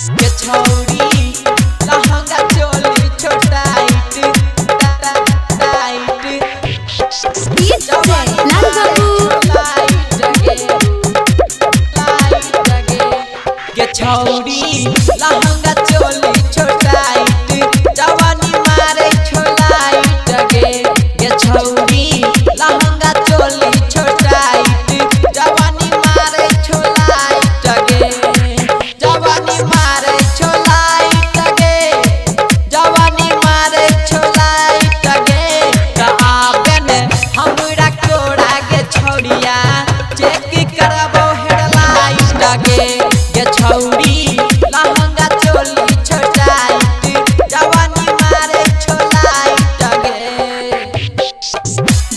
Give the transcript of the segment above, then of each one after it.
के छौरी लहंगा चोली छोटाइट टाइट लाल बाबू के छौरी लहंगा चोली छोटाइट जवानी मारे छोलाइट के छौरी लहंगा चोली छोटाइट जवानी मारे छोलाइट जवानी मारे छोलाइट जवानी मारे छोलाइट आबेन हमरा कोड़ा के छौरिया चेक करबो हेडलाइट के छौरी लहंगा चोली छोटाइट जवानी मारे छोलाइट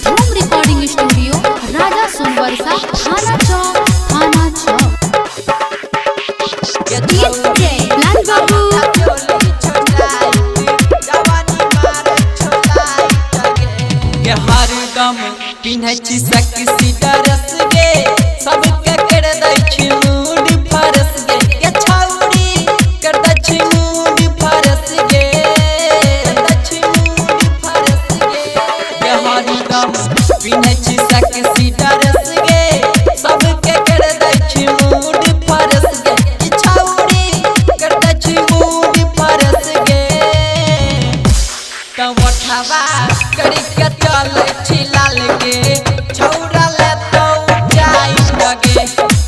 धूम रिकॉर्डिंग स्टूडियो राजा सुनवरसा थाना चौक लाल बाबू हरदम पिन्है छी सेक्सी ड्रेस गे सबके कर दै छी मूड फरस गे के छौरी कर दै छी मूड फरस गे हरदम पिन्है छी सेक्सी ड्रेस गे सबके कर दै छी मूड फरस गे के छौरी कर दै छी मूड फरस गे त वठवा करी के चले छी लाल गे छौरा ले तो जाई लगे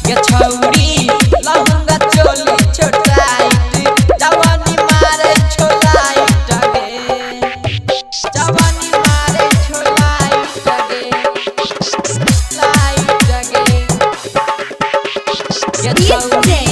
के छौरी लहंगा चोली छोटाइट जवानी मारे छोलाइट गे जवानी मारे छोलाइट गे लाइट गे के छौरी